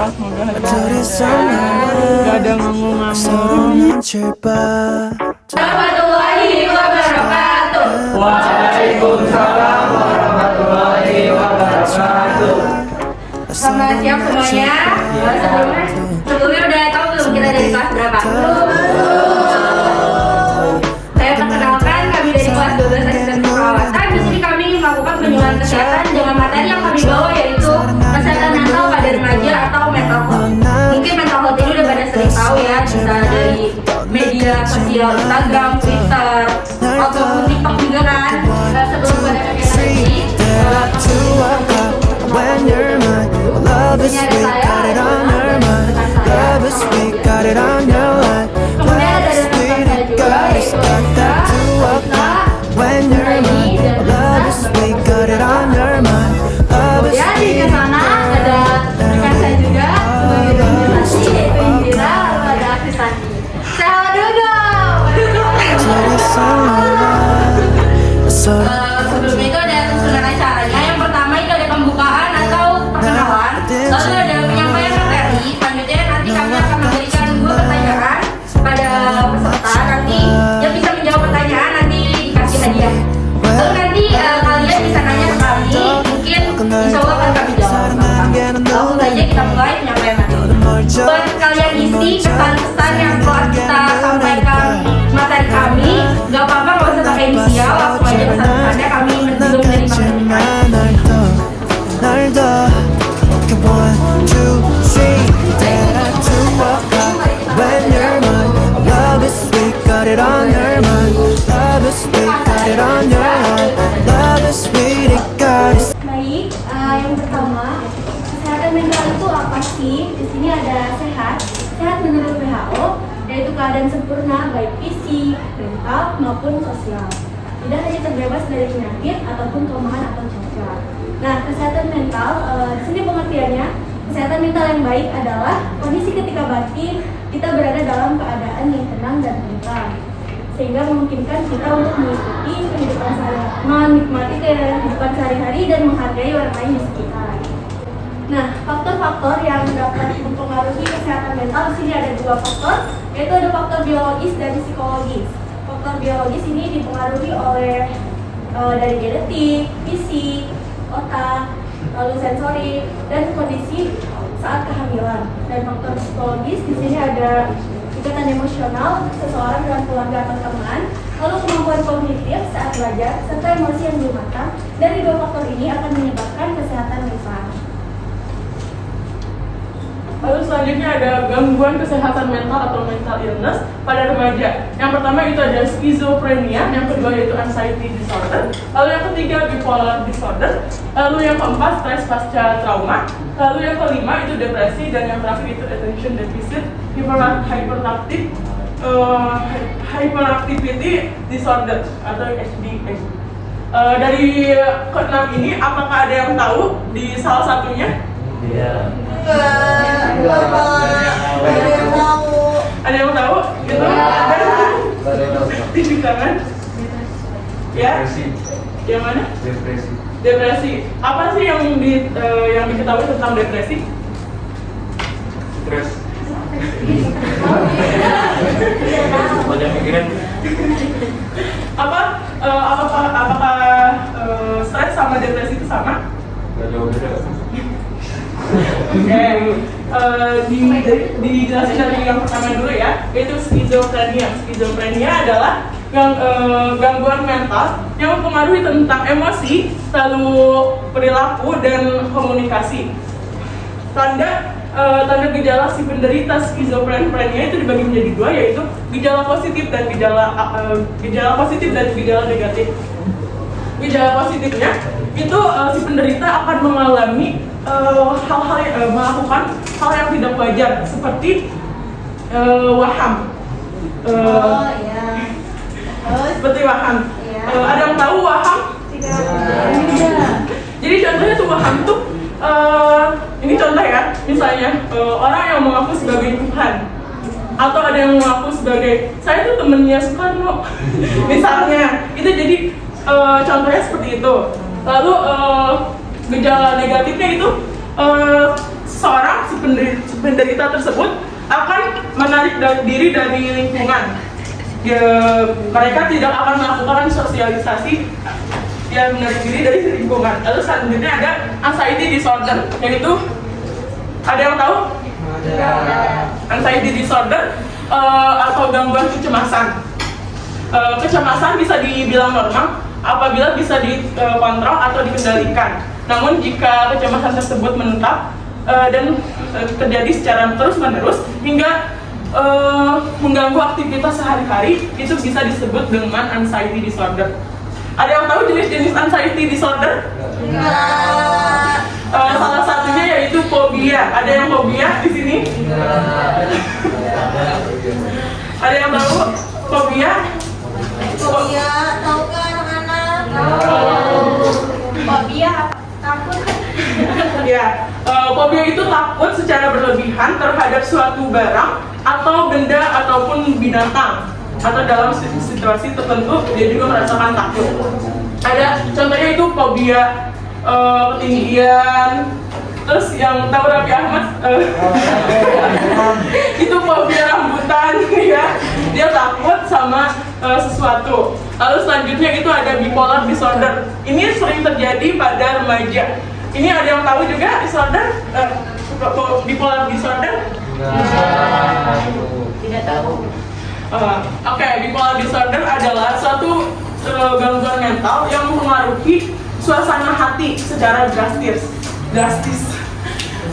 Allah, semoga hati gak ada ngomong-ngomong. Warahmatullahi wabarakatuh. Waalaikumsalam warahmatullahi wabarakatuh. Selamat siang semuanya. Sebelumnya udah tahu belum kita dari kelas berapa? Saya perkenalkan, kami dari kelas 12 asisten perawatan. Di sini kami melakukan penyuluhan kesehatan dengan materi yang kami bawa, yaitu kesehatan mental pada remaja atau mental health. Mungkin mental health ini udah pada sering tahu ya, bisa dari media sosial Instagram, Twitter, ataupun TikTok juga kan. Sebelum pada kami lagi, ini ada saya, Love is sweet, got it on your mind. kemudian ada rekan saya juga, yaitu When you're mine, love is sweet, got it on your mind. Love is kemudian di sweet. sana ada rekan saya juga sebagai dominasi, yaitu Indira, lalu ada Krisanti. Selamat duduk. Sebelumnya itu ada susunan acaranya. Yang pertama itu ada pembukaan atau perkenalan, lalu ada penyampaian materi. Selanjutnya nanti kami akan memberikan 2 pertanyaan pada peserta. Nanti yang bisa menjawab pertanyaan nanti dikasih hadiah. Lalu nanti kalian bisa nanya ke kami, mungkin insya Allah akan kami jawab. Langsung saja kita mulai penyampaian materi. Buat kalian isi pesan-pesan yang telah kita sampaikan materi kami, gak apa-apa, gak usah pakai inisial, langsung aja pesan-pesannya kami belum dari When you're mine, love is sweet, got it on your mind. Love is sweet, got it on your mind. Love is sweet, it got it. Baik, yang pertama, kesehatan mental itu apa sih? Di sini ada sehat. Sehat menurut WHO, yaitu keadaan sempurna baik fisik, mental maupun sosial. Tidak hanya terbebas dari penyakit ataupun kelemahan atau cacat. Nah, kesehatan mental di sini pengertiannya, kesehatan mental yang baik adalah kondisi ketika batin kita berada dalam keadaan yang tenang dan tentram, sehingga memungkinkan kita untuk mengikuti kehidupan sehari-hari, menikmati kehidupan sehari-hari dan menghargai orang lain di sekitar. Nah, faktor-faktor yang dapat mempengaruhi kesehatan mental di sini ada 2 faktor, yaitu ada faktor biologis dan psikologis. Faktor biologis ini dipengaruhi oleh dari genetik, fisik, otak, lalu sensorik dan kondisi saat kehamilan. Dan faktor psikologis di sini ada ikatan emosional seseorang dengan keluarga atau teman, lalu kemampuan kognitif saat belajar, serta emosi yang belum matang. Dari 2 faktor ini akan menyebabkan kesehatan mental. Lalu selanjutnya ada gangguan kesehatan mental atau mental illness pada remaja. Yang pertama itu ada skizofrenia, yang kedua yaitu anxiety disorder, lalu yang ketiga bipolar disorder, lalu yang keempat stres pasca trauma, lalu yang kelima itu depresi, dan yang terakhir itu attention deficit hyperactivity disorder atau ADHD. Dari ke-6 ini, apakah ada yang tahu di salah satunya? Iya. Ada yang tahu? Gitu? Di tangan? Ya? Depresi. Yang mana? Depresi. Depresi. Apa sih yang diketahui tentang depresi? Stres. Banyak pikiran. Apakah stres sama depresi itu sama? Gak jauh beda. Oke, dijelasin dari yang pertama dulu ya, yaitu skizofrenia. Skizofrenia adalah gangguan mental yang mempengaruhi tentang emosi, lalu perilaku dan komunikasi. Tanda gejala si penderita skizofrenia itu dibagi menjadi 2, yaitu gejala positif dan gejala negatif. Gejala positifnya itu si penderita akan mengalami melakukan hal yang tidak wajar seperti waham. Seperti waham. Ada yang tahu waham? Tidak. Jadi contohnya tuh waham tuh ini contoh ya, misalnya orang yang mengaku sebagai Tuhan, atau ada yang mengaku sebagai saya tuh temennya Soekarno. Misalnya itu jadi contohnya seperti itu. Lalu gejala negatifnya itu seseorang si penderita tersebut akan menarik diri dari lingkungan. Mereka tidak akan melakukan sosialisasi yang menarik diri dari lingkungan. Lalu selanjutnya ada anxiety disorder, yaitu ada yang tahu? Anxiety disorder atau gangguan kecemasan. Kecemasan bisa dibilang normal apabila bisa dikontrol atau dikendalikan. Namun jika kecemasan tersebut menetap dan terjadi secara terus-menerus hingga mengganggu aktivitas sehari-hari, itu bisa disebut dengan anxiety disorder. Ada yang tahu jenis-jenis anxiety disorder? Salah satunya yaitu fobia. Ada yang fobia di sini? Ada yang tahu fobia? Fobia, tahu kan anak-anak? Fobia takut. Ya, fobia itu takut secara berlebihan terhadap suatu barang atau benda ataupun binatang, atau dalam situasi tertentu dia juga merasakan takut. Ada contohnya itu fobia ketinggian. Terus yang tahu Raffi Ahmad itu fobia rambutan ya, dia takut sama sesuatu. Lalu selanjutnya itu ada bipolar disorder. Ini sering terjadi pada remaja. Ini ada yang tahu juga disorder bipolar disorder? Tidak tahu. Oke, bipolar disorder adalah suatu gangguan mental yang mempengaruhi suasana hati secara drastis.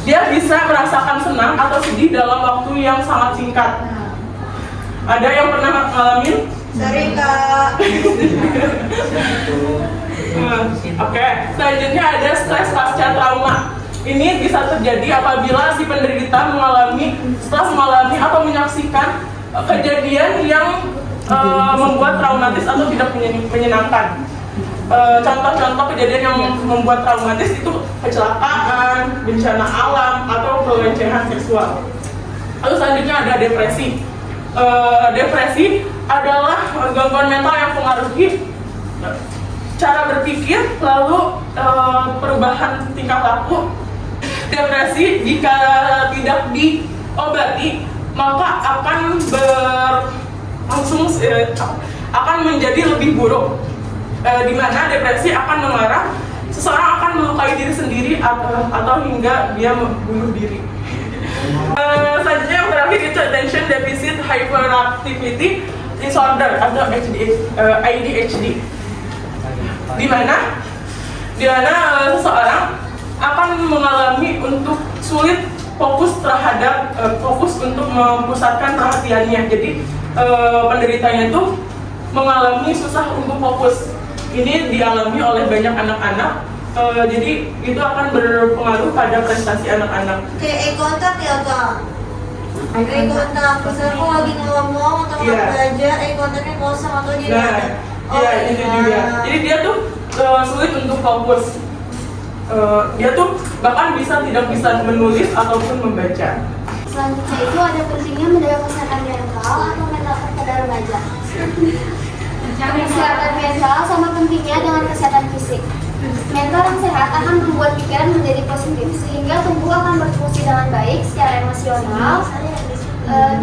Dia bisa merasakan senang atau sedih dalam waktu yang sangat singkat. Ada yang pernah ngalamin? Sering Kak. Oke, selanjutnya ada stres pasca trauma. Ini bisa terjadi apabila si penderita setelah mengalami atau menyaksikan kejadian yang membuat traumatis atau tidak menyenangkan. Contoh-contoh kejadian yang membuat traumatis itu kecelakaan, bencana alam, atau pelecehan seksual. Lalu selanjutnya ada depresi. Depresi adalah gangguan mental yang mempengaruhi cara berpikir, lalu perubahan tingkah laku. Depresi jika tidak diobati maka akan menjadi lebih buruk. Di mana depresi akan mengarah seseorang akan melukai diri sendiri atau hingga dia membunuh diri. Selanjutnya yang terakhir itu attention deficit hyperactivity disorder atau ADHD. Di mana seseorang akan mengalami untuk sulit fokus untuk memusatkan perhatiannya. Jadi penderitanya itu mengalami susah untuk fokus. Ini dialami oleh banyak anak-anak. Jadi itu akan berpengaruh pada prestasi anak-anak. Kayak eye contact ya Kak? Eye contact, misalnya aku lagi ngomong atau belajar, eye contactnya kosong atau dia itu dia. Jadi dia tuh sulit untuk fokus. Dia tuh bahkan tidak bisa menulis ataupun membaca. Selanjutnya itu ada pentingnya menjaga kesehatan mental atau mental pada remaja. Kesehatan mental sama pentingnya dengan kesehatan fisik. Mental yang sehat akan membuat pikiran menjadi positif sehingga tubuh akan berfungsi dengan baik secara emosional,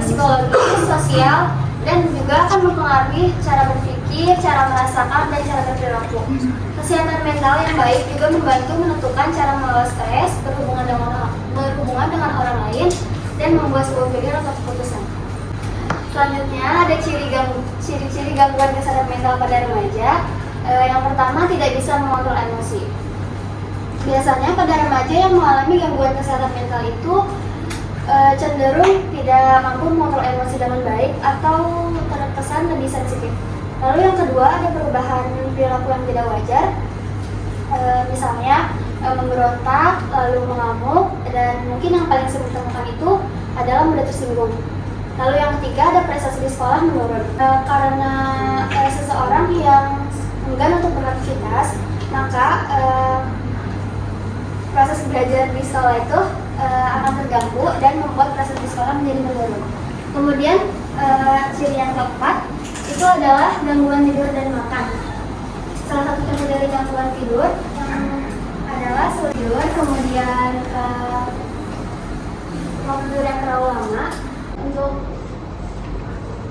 psikologis, sosial, dan juga akan mempengaruhi cara berpikir, cara merasakan, dan cara berperilaku. Kesehatan mental yang baik juga membantu menentukan cara mengelola stres, berhubungan dengan orang lain, dan membuat sebuah pilihan atau keputusan. Selanjutnya ada ciri-ciri gangguan kesehatan mental pada remaja. Yang pertama, tidak bisa mengontrol emosi. Biasanya pada remaja yang mengalami gangguan kesehatan mental itu cenderung tidak mampu mengontrol emosi dengan baik atau terkesan lebih sensitif. Lalu yang kedua, ada perubahan perilaku yang tidak wajar. Misalnya memberontak, lalu mengamuk, dan mungkin yang paling sering ditemukan itu adalah mudah tersinggung. Lalu yang ketiga, ada prestasi di sekolah menurun. Karena seseorang yang enggan untuk beraktivitas, maka proses belajar di sekolah itu akan terganggu dan membuat prestasi di sekolah menjadi menurun. Kemudian ciri yang keempat itu adalah gangguan tidur dan makan. Salah satu contoh dari gangguan tidur yang adalah sulit tidur, kemudian waktu yang terlalu lama. Untuk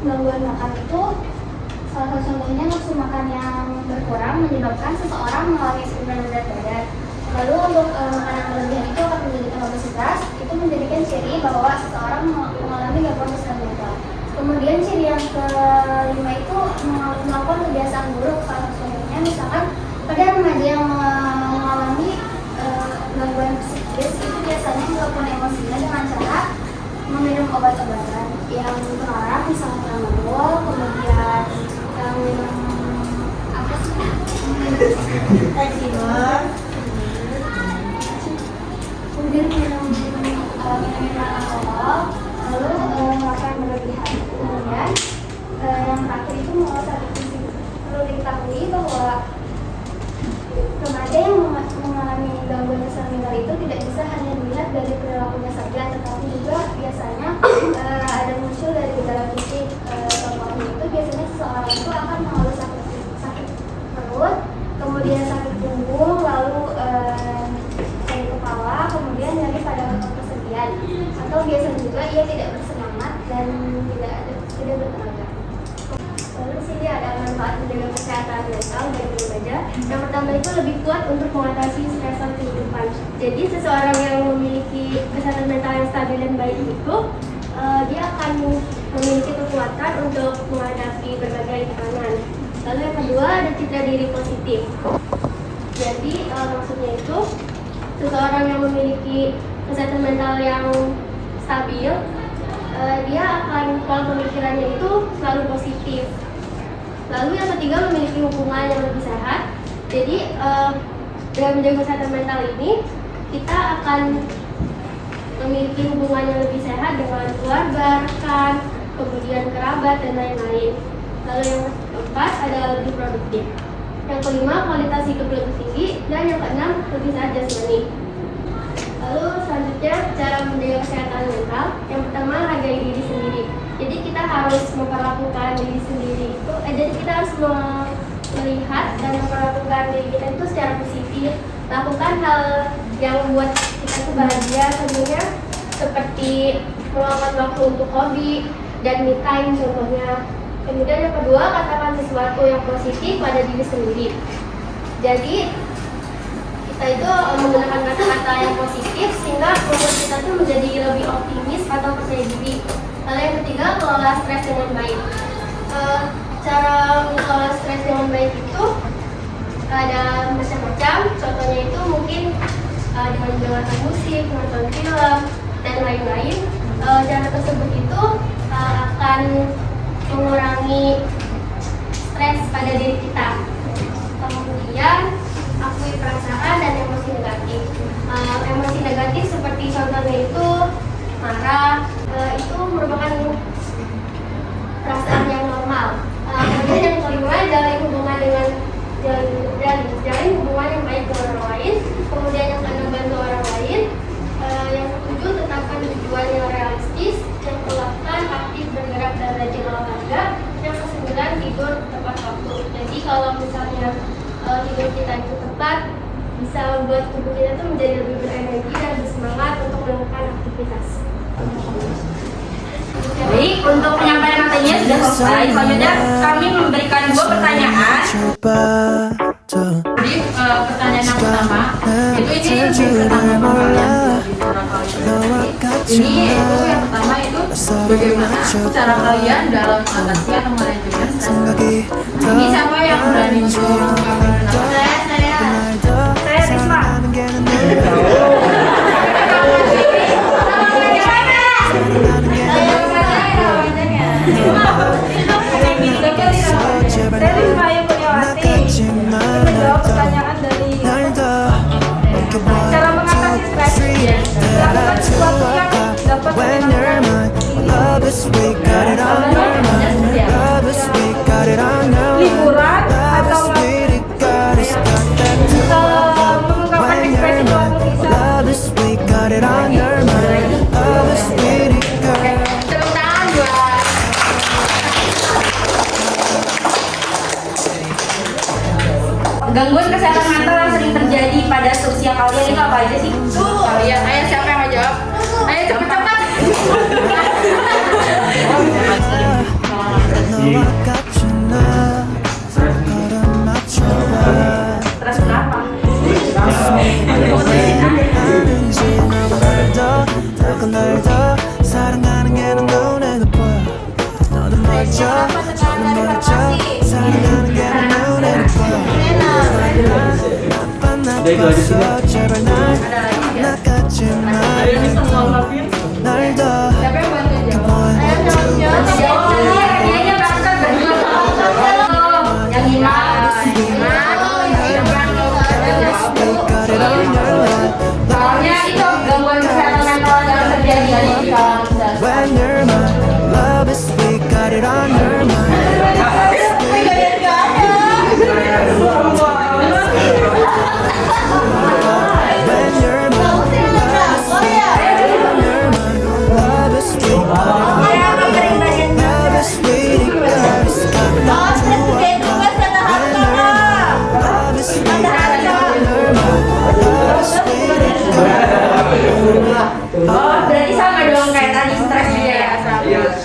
gangguan makan itu salah satu contohnya nafsu makan yang berkurang menyebabkan seseorang mengalami penurunan berat badan. Lalu untuk makanan berlebihan itu akan menjadikan obesitas. Itu menjadikan ciri bahwa seseorang mengalami gangguan kesehatan mental. Kemudian ciri yang kelima itu melakukan kebiasaan buruk. Salah contohnya misalkan pada remaja yang mengalami gangguan psikis itu biasanya melakukan emosinya dengan cara meminum obat-obatan yang terlarang, misalnya tramadol, kemudian yang minum apa sih? Eximer, kemudian minum alkohol, lalu makan berlebihan. Kemudian yang terakhir itu mengolah sakit fisik. Perlu diketahui bahwa remaja yang mengalami gangguan kesehatan mental itu tidak bisa hanya dilihat dari perilakunya saja, tetapi juga biasanya ada muncul dari gejala fisik. Contohnya itu biasanya seseorang itu akan mengalami sakit perut, kemudian sakit punggung, lalu sakit kepala, kemudian nyeri pada otot persendian, atau biasanya juga ia tidak bersemangat dan tidak bertenaga. Lalu di sini ada manfaat menjaga kesehatan mental dari remaja. Yang pertama itu lebih kuat untuk mengatasi stresor kehidupan. Jadi seseorang yang memiliki kesehatan mental yang stabil dan baik itu dia akan memiliki kekuatan untuk menghadapi berbagai tekanan. Lalu yang kedua ada citra diri positif. Jadi maksudnya itu seseorang yang memiliki kesehatan mental yang stabil, dia akan pola pemikirannya itu selalu positif. Lalu yang ketiga memiliki hubungan yang lebih sehat. Jadi dengan menjaga kesehatan mental ini kita akan memiliki hubungan yang lebih sehat dengan keluarga, rekan, kemudian kerabat dan lain-lain. Lalu yang keempat ada lebih produktif. Yang kelima kualitas hidup lebih tinggi, dan yang keenam lebih sehat jasmani. Lalu selanjutnya cara menjaga kesehatan mental. Yang pertama hargai diri sendiri. Jadi kita harus memperlakukan diri sendiri itu, jadi kita harus melihat dan memperlakukan diri kita itu secara positif. Lakukan hal yang membuat kita itu bahagia, tentunya seperti meluangkan waktu untuk hobi dan me time contohnya. Kemudian yang kedua, katakan sesuatu yang positif pada diri sendiri. Jadi kita itu menggunakan kata-kata yang positif sehingga membuat kita itu menjadi lebih optimis atau percaya diri. Lalu yang ketiga, kelola stres dengan baik. Cara mengelola stres dengan baik itu ada macam-macam. Contohnya itu mungkin dengan mendengarkan musik, menonton film, dan lain-lain. Cara tersebut itu akan mengurangi stres pada diri kita. Kemudian akui perasaan dan emosi negatif. Emosi negatif seperti contohnya itu marah, itu merupakan perasaan yang normal. Kemudian yang kelima, jalin hubungan yang baik dengan orang lain. Kemudian yang keenam, bantu orang lain. Yang ketujuh, tetapkan tujuan yang realistis. Yang ke-8, aktif bergerak dan rajin olahraga. Yang ke-9, tidur tepat waktu. Jadi kalau misalnya tidur kita itu tepat, bisa membuat tubuh kita itu menjadi lebih berenergi dan bersemangat untuk melakukan aktivitas. Baik, untuk penyampaian materinya sudah selesai. Selanjutnya kami memberikan 2 pertanyaan. Jadi pertanyaan yang pertama itu ini pertama kalian. Ini itu yang pertama itu bagaimana cara kalian dalam mengatasi atau manajemen stres. Ini siapa yang berani untuk Saya Risma. Cara mengatasi stres. Lakukan sesuatu yang dapat menyenangkan. Liburan atau mengungkapkan ekspresi walaupun bisa. Tepuk tangan buat gangguan kesehatan mental yang sering terjadi pada seusia kalian itu apa aja sih? Kalian, ayo siapa yang mau jawab? Ayo cepet-cepet. know I got you now. 걸음 맞춰봐. Stres kenapa? 아는지 너가 날 더 사랑하는 게 난 눈에도 보여. 너는 멋져, 너는 멋져. 사랑하는 게 난 눈에도 보여. 나빴어, 제발 날 나가지 마. Ada yang bisa ngelakuin? 날 더 Siapa yang bantu jawab? Hadiahnya berangkat berdua. Yang ini. got it on your mind. Soalnya itu gangguan kesehatan mental yang terjadi di dalam When you're mine, love is sweet, got it on your mind. When you're mine, love is sweet, got it on your mind. Love is sweet, love is sweet, got it on your mind. Love is sweet, got it on your mind. Love is sweet, Oh, berarti sama dong kayak tadi stres juga ya?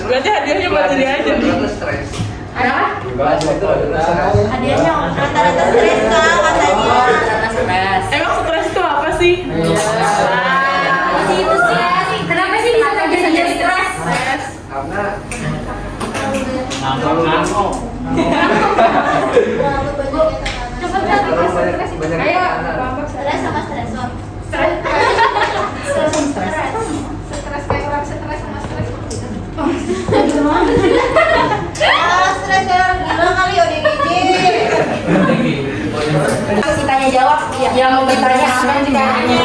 Berarti hadiahnya buat diri aja nih. Ada apa? Hadiahnya rata-rata stres kak katanya. Stres. Emang stres itu apa sih? Itu sih. Kenapa sih bisa terjadi stres? Karena ngambang-ngambang. Coba kak kita stres. Banyak Ayo, tekanan. Stres sama stresor. Stres. Stres kayak orang stres sama stres. Stres kayak orang gila kali ODGJ. Kasih tanya jawab. Yang mau bertanya apa yang ditanya?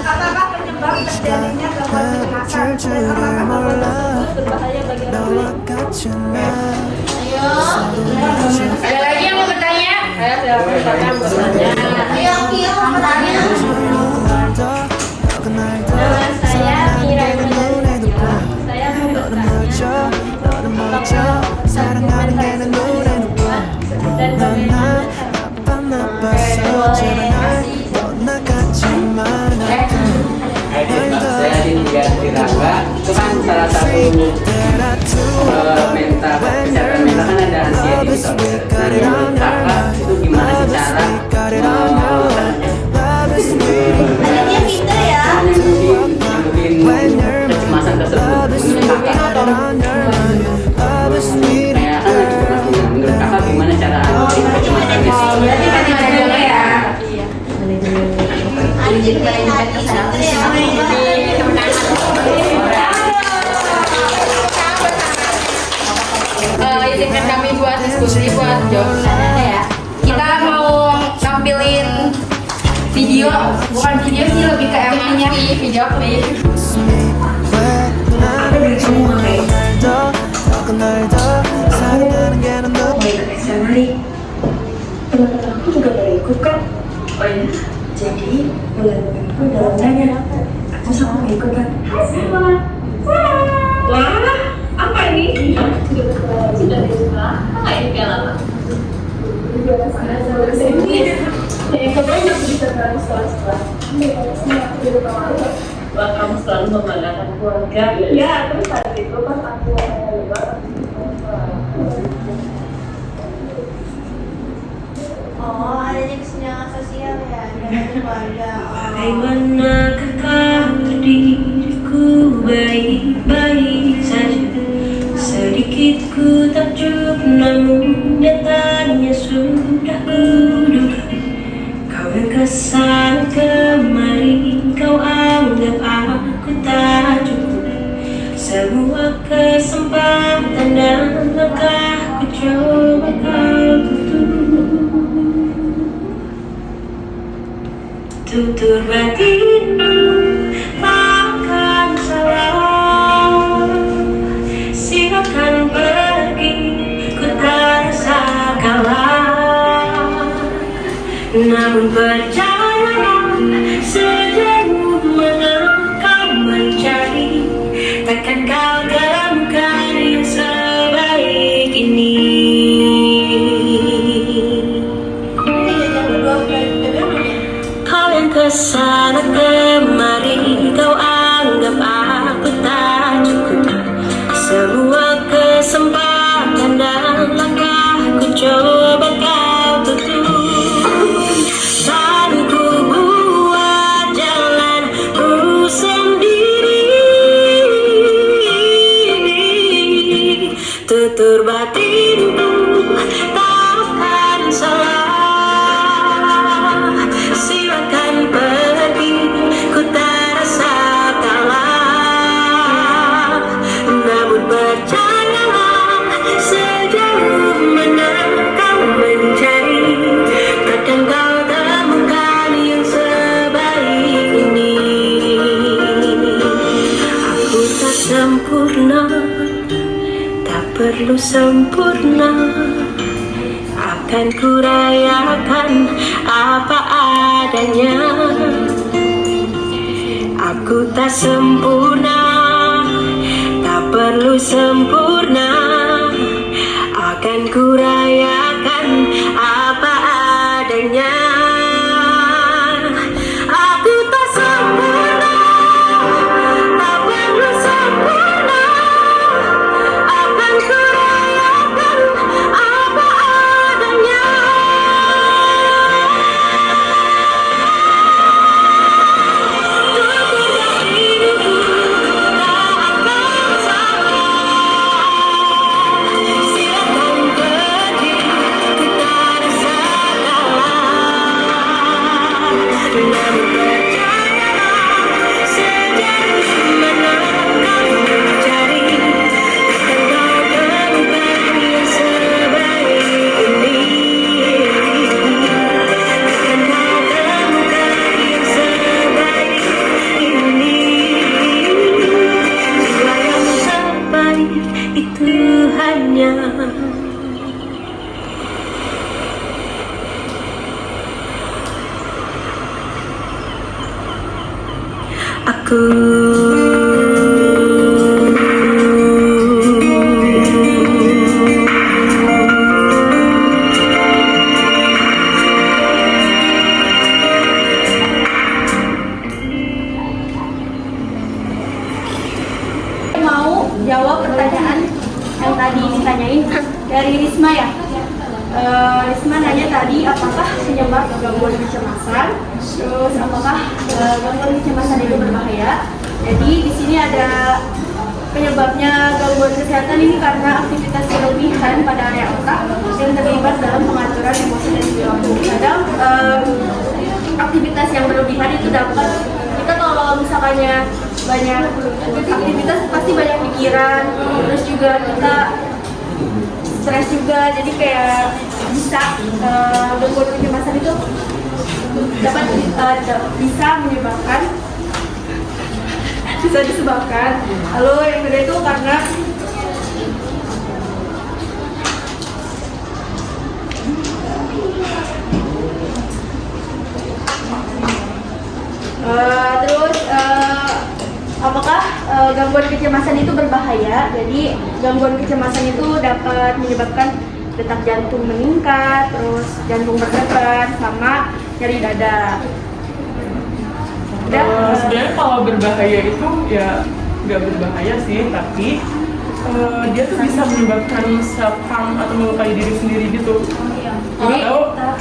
Apakah penyebab terjadinya gangguan kecemasan dan apakah gangguan tersebut berbahaya bagi orang know lain? I got you now. Ada lagi yang mau bertanya? Ayo, silakan bertanya. Ayo, Kio, mau bertanya. Nama saya Mira Ibrahim. Saya mau bertanya 사랑하는 게 난 눈에는 보여. dan bagaimana Saya di Raga itu kan salah satu mental kesehatan mental kan ada anxiety disorder. Nah, menurut kakak itu gimana sih cara adanya pinter ya. nyembuhin kecemasan tersebut menurut kakak? Kayak kan lagi cemas nih. Menurut kakak gimana cara nyembuhin kecemasannya? Berarti manajemennya ya? Anjing kayak hati pinter ya. Izinkan kami buat diskusi, buat jawab pertanyaannya ya. Kita mau nampilin video, bukan video sih, lebih ke MV-nya, video klip. Teman-temanku juga boleh ikut kan? Oh iya? Jadi, bulan depan dalam nanya aku sama ikut kan? Wah, apa ini? Sudah di rumah, apa ini lama? Wah, kamu selalu membanggakan keluarga. Ya, terus saat itu pas aku lebar, Oh, adanya kesenjangan sosial ya dengan keluarga. bagaimanakah diriku baik-baik saja. Sedikit ku takjub namun nyatanya sudah kuduga. Kau yang kesana kemari, kau anggap aku tak cukup. Semua kesempatan dan langkahku coba kau tutur batinmu akan salah. Silakan pergi, ku tak rasa kalah. Namun percayalah, sejauh mana kau mencari, takkan kau temukan yang sebaik ini. Kau yang kesana kemari, sempurna, akan kurayakan apa adanya. Aku tak sempurna, tak perlu sempurna, akan kurayakan apa adanya. Aku tak sempurna, tak perlu sempurna, akan kurayakan apa adanya. Diriku tak akan salah, silakan pergi, kita rasa kalah. Namun percayalah, sejauh mana kau mencari, akan kau temukan yang sebaik ini. Akan kau temukan yang sebaik ini. Jiwa yang terbaik itu hanya aku. Mau jawab pertanyaan yang tadi ditanyain dari Risma ya. Risma nanya tadi apakah penyebab gangguan kecemasan, terus apakah gangguan kecemasan itu berbahaya. Jadi di sini ada penyebabnya gangguan kesehatan ini karena aktivitas berlebihan pada area otak yang terlibat dalam pengaturan emosi dan perilaku. Kadang aktivitas yang berlebihan itu dapat kita kalau misalkannya banyak aktivitas pasti banyak pikiran, terus juga kita stres juga, jadi kayak bisa gangguan kecemasan itu dapat bisa menyebabkan bisa disebabkan. Lalu yang kedua itu karena apakah gangguan kecemasan itu berbahaya? Jadi gangguan kecemasan itu dapat menyebabkan detak jantung meningkat, terus jantung berdebar, sama nyeri dada. Sebenarnya kalau berbahaya itu ya nggak berbahaya sih, tapi dia tuh bisa menyebabkan self harm atau melukai diri sendiri gitu. Jadi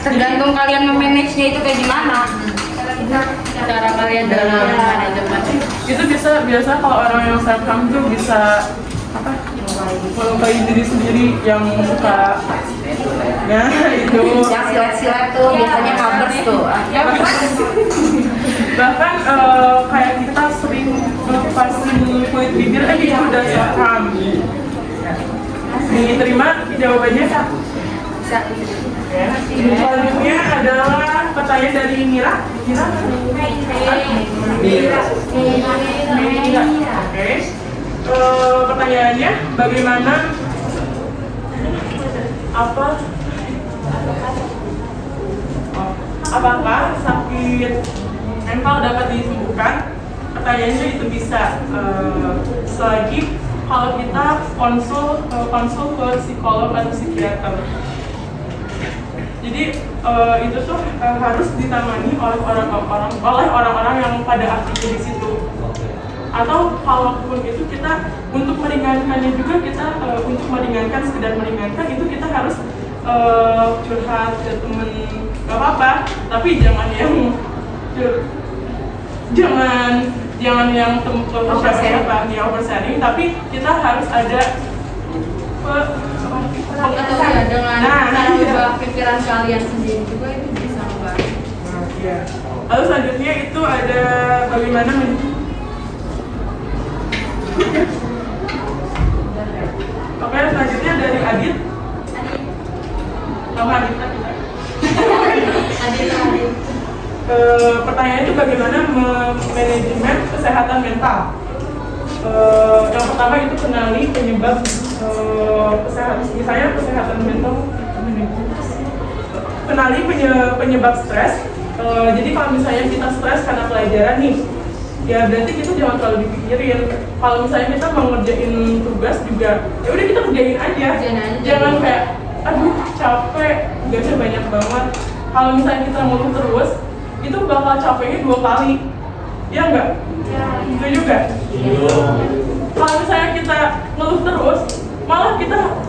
tergantung kalian memanage-nya itu kayak gimana. Cara kalian dalam manajemen. Itu biasa kalau orang yang self harm tuh bisa apa? Melukai diri sendiri yang suka. Nah itu. Yang silat-silat tuh biasanya covers tuh. Bahkan kayak kita sering ngelepasin kulit bibir itu udah self harm. Diterima jawabannya Kak? Bisa. Ya. Selanjutnya adalah pertanyaan dari Mira. Mira? Oke. Pertanyaannya, bagaimana apakah sakit mental dapat disembuhkan? Pertanyaannya itu bisa selagi kalau kita konsul ke psikolog atau psikiater. Jadi itu tuh harus ditangani oleh orang-orang yang pada aktif di situ. Atau kalaupun itu kita untuk meringankannya juga kita untuk meringankan, sekedar meringankan itu kita harus curhat ke temen, gak apa-apa, tapi jangan yang oversharing, tapi kita harus ada dengan cara ubah pikiran kalian sendiri juga itu bisa membantu. Ya. Lalu selanjutnya itu ada bagaimana Oke, selanjutnya dari Adit. Nama Adit Adit. Pertanyaan itu bagaimana manajemen kesehatan mental. Yang pertama itu kenali penyebab misalnya kesehatan mental, kenali penyebab stres. Jadi kalau misalnya kita stres karena pelajaran nih, ya berarti kita jangan terlalu dipikirin. Kalau misalnya kita mau ngerjain tugas juga, ya udah kita kerjain aja. Jangan kayak, aduh capek, tugasnya banyak banget. Kalau misalnya kita ngeluh terus, itu bakal capeknya 2 kali. Ya enggak? Ya. Itu juga. Kalau misalnya kita ngeluh terus, malah kita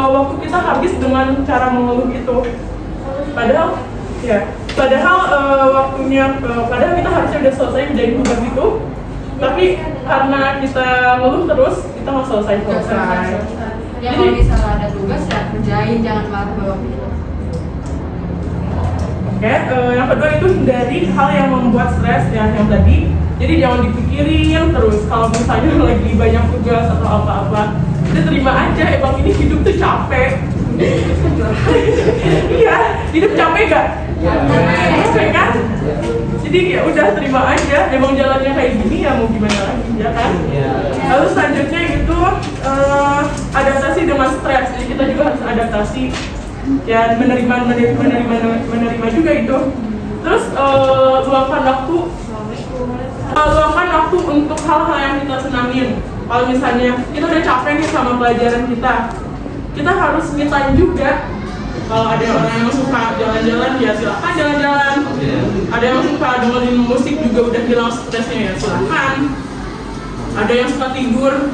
waktu kita habis dengan cara mengeluh itu. Padahal padahal kita harusnya udah selesai kerjain tugas itu, tapi karena kita ngeluh terus, kita nggak selesai. Ya kalau misalnya ada tugas ya kerjain, jangan malah bawa itu. Oke, yang kedua itu hindari hal yang membuat stres ya, yang tadi. Jadi jangan dipikirin terus. Kalau misalnya lagi banyak tugas atau apa-apa, udah terima aja. Emang ini hidup tuh capek. Iya, hidup capek gak? Capek kan? Jadi ya udah terima aja. Emang jalannya kayak gini ya mau gimana lagi ya kan? Lalu selanjutnya itu adaptasi dengan stres. Jadi kita juga harus adaptasi ya, menerima juga itu. Terus luangkan waktu untuk hal-hal yang kita senangin. Kalau misalnya kita udah capek nih sama pelajaran kita harus me time juga. Kalau ada orang yang suka jalan-jalan, ya silakan jalan-jalan. Ada yang suka dengerin musik juga udah hilang stresnya, ya silakan. Ada yang suka tidur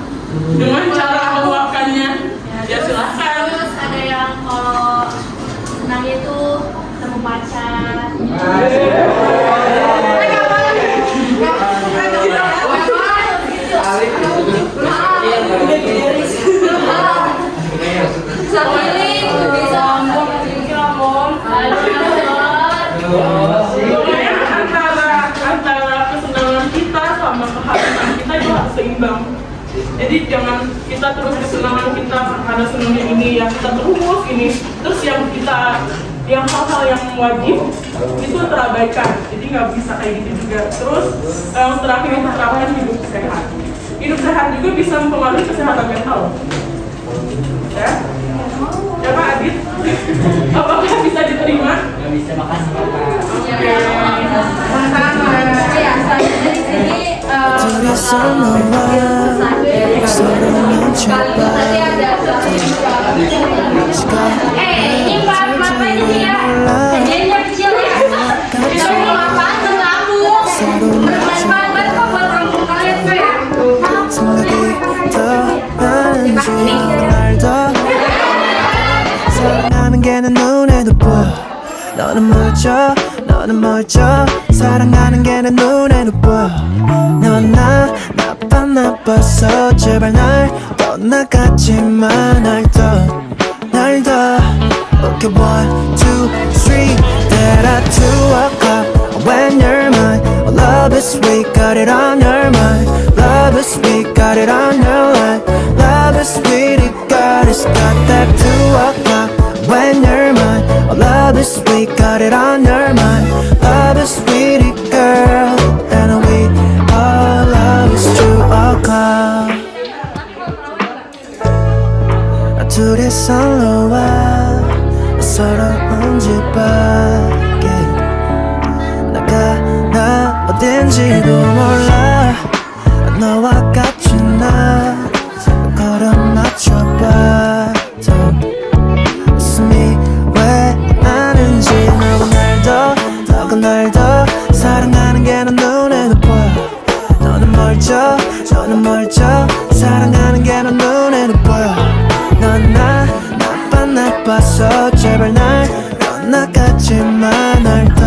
dengan cara meluapkannya, ya silakan. Terus ada yang kalau senang itu ketemu pacar. Antara kesenangan kita sama keharusan kita itu harus seimbang. Jadi jangan kita terus kesenangan kita karena senangnya ini ya kita terus ini, terus yang hal-hal yang wajib itu terabaikan. Jadi nggak bisa kayak gitu juga. Terus yang terakhir itu terapkan hidup sehat. Hidup sehat juga bisa mempengaruhi kesehatan mental. Ya, ya Pak Adit, apakah bisa diterima? Nggak bisa, makasih Bapak. Ya, selanjutnya di sini tadi ada ini Pak ini sih ya, kejadiannya kecil ya. Itu mau apaan tuh kamu? Bermanfaat kok buat kamu kalian tuh ya. 사랑하는 게 내 눈에도 보여 너는 멀쩡 사랑하는 게 내 눈에도 보여 넌 나 나빴어 제발 날 떠나가지마 날 더 Okay 1, 2, 3 That I 2 o'clock when you're mine oh, love is sweet got it on your mind love is sweet got it on your line love is sweet it got that 2 o'clock when you're mine oh, love is sweet got it on your mind love is sweet it girl and we all love is 2 o'clock 둘이서 놀러와 서러운 집 밖에 나가 어딘지도 몰라 너와 같이 나 걸음 맞춰봐도 웃음이 왜 나는지 너가 날 더 사랑하는 게 내 눈에도 보여 너는 멀쩡 사랑하는 게 내 눈에도 보여 넌 나 나빴어 제발 날 떠나가지마 날 더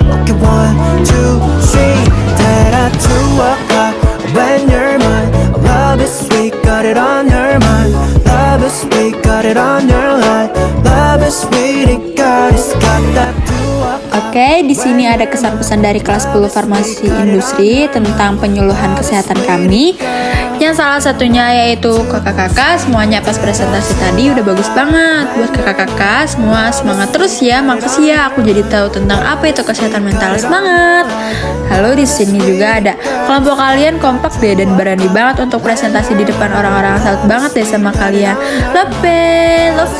Okay 1, 2, 3 That I 2 o'clock when you're mine oh, love is sweet got it on your mind love is sweet got it on your life love is sweet it got that 2 o'clock Oke, di sini ada kesan-pesan dari kelas 10 Farmasi Industri tentang penyuluhan kesehatan kami. Yang salah satunya yaitu kakak-kakak, semuanya pas presentasi tadi udah bagus banget. Buat kakak-kakak semua semangat terus ya. Makasih ya, aku jadi tahu tentang apa itu kesehatan mental. Semangat. Halo, di sini juga ada kelompok kalian kompak deh dan berani banget untuk presentasi di depan orang-orang. Salut banget deh sama kalian. Love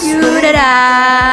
you, dadah.